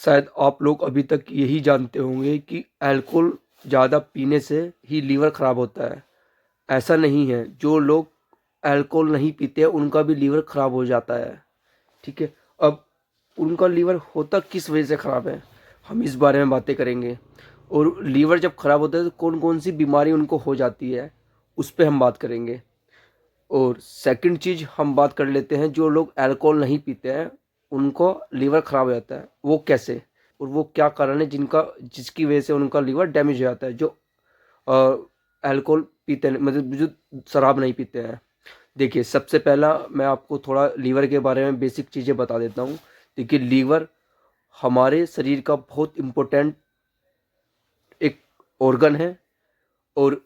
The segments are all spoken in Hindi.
शायद आप लोग अभी तक यही जानते होंगे कि अल्कोहल ज़्यादा पीने से ही लीवर ख़राब होता है। ऐसा नहीं है, जो लोग अल्कोहल नहीं पीते हैं उनका भी लीवर ख़राब हो जाता है। ठीक है। अब उनका लीवर होता किस वजह से ख़राब है, हम इस बारे में बातें करेंगे। और लीवर जब ख़राब होता है तो कौन कौन सी बीमारी उनको हो जाती है, उस पर हम बात करेंगे। और सेकंड चीज़ हम बात कर लेते हैं, जो लोग अल्कोहल नहीं पीते हैं उनको लीवर ख़राब हो जाता है, वो कैसे और वो क्या कारण है जिसकी वजह से उनका लीवर डैमेज हो जाता है, जो अल्कोहल पीते हैं, मतलब जो शराब नहीं पीते हैं। देखिए, सबसे पहला मैं आपको थोड़ा लीवर के बारे में बेसिक चीज़ें बता देता हूँ। देखिए, लीवर हमारे शरीर का बहुत इम्पोर्टेंट एक ऑर्गन है। और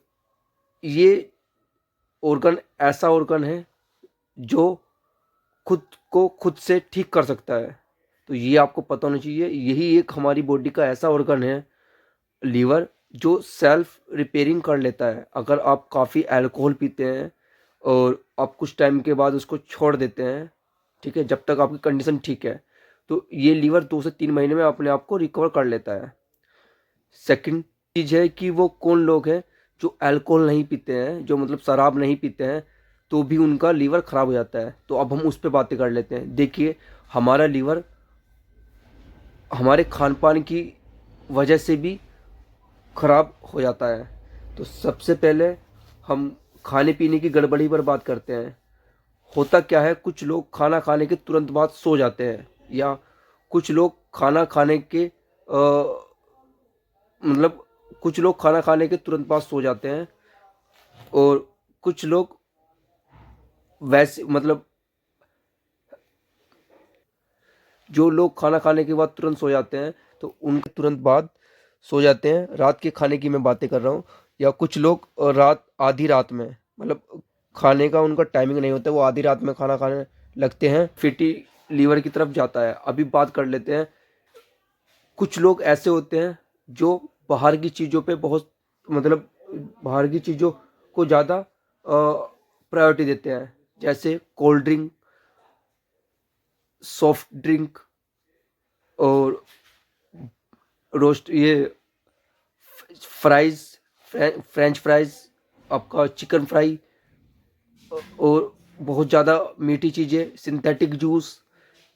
ये ऑर्गन ऐसा ऑर्गन है जो खुद को खुद से ठीक कर सकता है। तो ये आपको पता होना चाहिए, यही एक हमारी बॉडी का ऐसा ऑर्गन है लीवर, जो सेल्फ रिपेयरिंग कर लेता है। अगर आप काफ़ी अल्कोहल पीते हैं और आप कुछ टाइम के बाद उसको छोड़ देते हैं, ठीक है, जब तक आपकी कंडीशन ठीक है, तो ये लीवर 2 से 3 महीने में अपने आप को रिकवर कर लेता है। सेकंड चीज़ है कि वो कौन लोग हैं जो अल्कोहल नहीं पीते हैं, जो मतलब शराब नहीं पीते हैं, तो भी उनका लीवर ख़राब हो जाता है। तो अब हम उस पर बातें कर लेते हैं। देखिए, हमारा लीवर हमारे खान पान की वजह से भी खराब हो जाता है। तो सबसे पहले हम खाने पीने की गड़बड़ी पर बात करते हैं। होता क्या है, कुछ लोग खाना खाने के तुरंत बाद सो जाते हैं, या कुछ लोग खाना खाने के मतलब कुछ लोग खाना खाने के तुरंत बाद सो जाते हैं। और कुछ लोग वैसे मतलब जो लोग खाना खाने के बाद तुरंत सो जाते हैं, तो उनके तुरंत बाद सो जाते हैं। रात के खाने की मैं बातें कर रहा हूँ। या कुछ लोग रात आधी रात में, मतलब खाने का उनका टाइमिंग नहीं होता, वो आधी रात में खाना खाने लगते हैं, फैटी लीवर की तरफ जाता है। अभी बात कर लेते हैं, कुछ लोग ऐसे होते हैं जो बाहर की चीज़ों पे बहुत, मतलब बाहर की चीज़ों को ज़्यादा प्रायोरिटी देते हैं, जैसे कोल्ड ड्रिंक, सॉफ्ट ड्रिंक, और रोस्ट ये फ्राइज, फ्रेंच फ्राइज, आपका चिकन फ्राई, और बहुत ज़्यादा मीठी चीज़ें, सिंथेटिक जूस।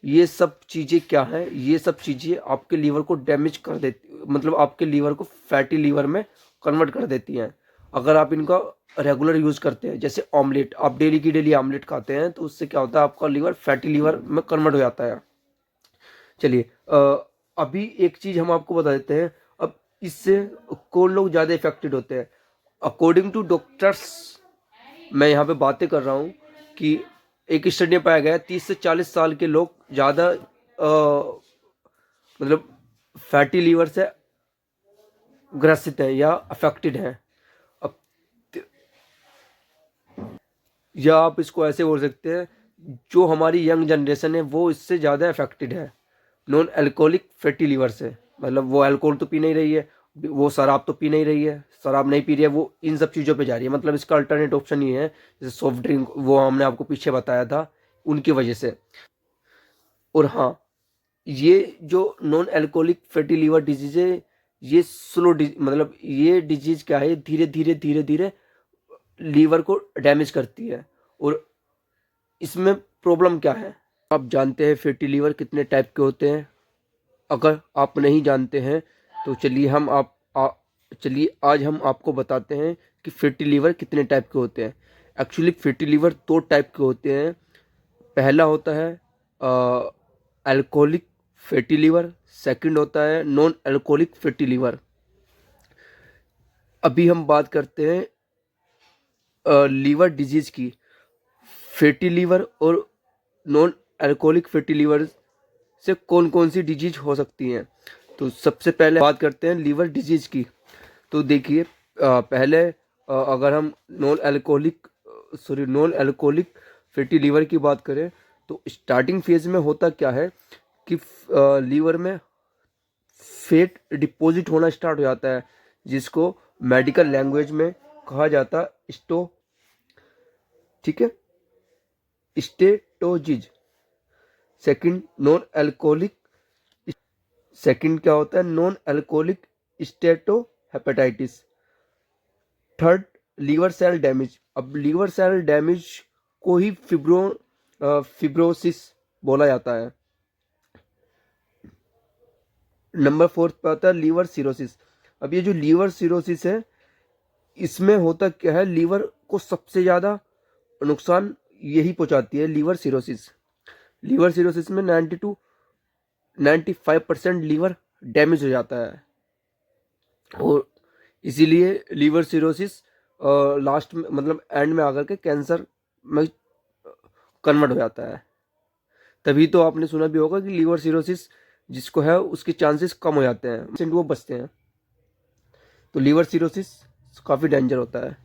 ये सब चीज़ें क्या हैं, ये सब चीज़ें आपके लीवर को डैमेज कर देती, मतलब आपके लीवर को फैटी लीवर में कन्वर्ट कर देती हैं। अगर आप इनका रेगुलर यूज़ करते हैं, जैसे ऑमलेट, आप डेली की डेली ऑमलेट खाते हैं, तो उससे क्या होता है, आपका लीवर फैटी लीवर में कन्वर्ट हो जाता है। चलिए, अभी एक चीज़ हम आपको बता देते हैं। अब इससे कौन लोग ज़्यादा इफेक्टेड होते हैं, अकॉर्डिंग टू डॉक्टर्स, मैं यहाँ पे बातें कर रहा हूँ कि एक स्टडी में पाया गया है 30 से 40 साल के लोग ज़्यादा मतलब फैटी लीवर से ग्रसित हैं या अफेक्टेड हैं। अब या आप इसको ऐसे बोल सकते हैं, जो हमारी यंग जनरेशन है वो इससे ज़्यादा अफेक्टेड है नॉन अल्कोहलिक फैटी लीवर से। मतलब वो अल्कोहल तो पी नहीं रही है, वो शराब तो पी नहीं रही है, शराब नहीं पी रही है, वो इन सब चीज़ों पे जा रही है। मतलब इसका अल्टरनेट ऑप्शन ये है, जैसे सॉफ्ट ड्रिंक, वो हमने आपको पीछे बताया था, उनकी वजह से। और हाँ, ये जो non alcoholic fatty liver disease है, ये मतलब ये डिजीज क्या है, धीरे धीरे धीरे धीरे लीवर को डैमेज करती है। और इसमें प्रॉब्लम क्या है, आप जानते हैं फैटी लीवर कितने टाइप के होते हैं? अगर आप नहीं जानते हैं तो चलिए आज हम आपको बताते हैं कि फैटी लीवर कितने टाइप के होते हैं। एक्चुअली फैटी लीवर 2 टाइप के होते हैं। पहला होता है अल्कोहलिक फैटी लीवर, सेकंड होता है नॉन अल्कोहलिक फैटी लीवर। अभी हम बात करते हैं लीवर डिजीज की। फैटी लीवर और नॉन अल्कोहलिक फैटी लीवर से कौन कौन सी डिजीज हो सकती हैं। तो सबसे पहले बात करते हैं लीवर डिजीज की। तो देखिए, पहले अगर हम नॉन अल्कोहलिक फैटी लीवर की बात करें, तो स्टार्टिंग फेज में होता क्या है कि लीवर में फैट डिपॉजिट होना स्टार्ट हो जाता है, जिसको मेडिकल लैंग्वेज में कहा जाता है स्टो, ठीक है, steatosis. Second, non alcoholic second क्या होता है, non alcoholic steatohepatitis. Third, liver cell damage. अब लीवर सेल डैमेज को ही फिब्रोसिस बोला जाता है। नंबर फोर्थ पे आता है लीवर सिरोसिस। अब ये जो लीवर सिरोसिस है, इसमें होता क्या है, लीवर को सबसे ज़्यादा नुकसान यही पहुंचाती है लीवर सिरोसिस। लीवर सिरोसिस में 95% लीवर डैमेज हो जाता है, और इसीलिए लीवर सिरोसिस लास्ट में, मतलब एंड में आकर के कैंसर में कन्वर्ट हो जाता है। तभी तो आपने सुना भी होगा कि लीवर सिरोसिस जिसको है उसके चांसेस कम हो जाते हैं, वो बचते हैं। तो लीवर सिरोसिस काफ़ी डेंजर होता है।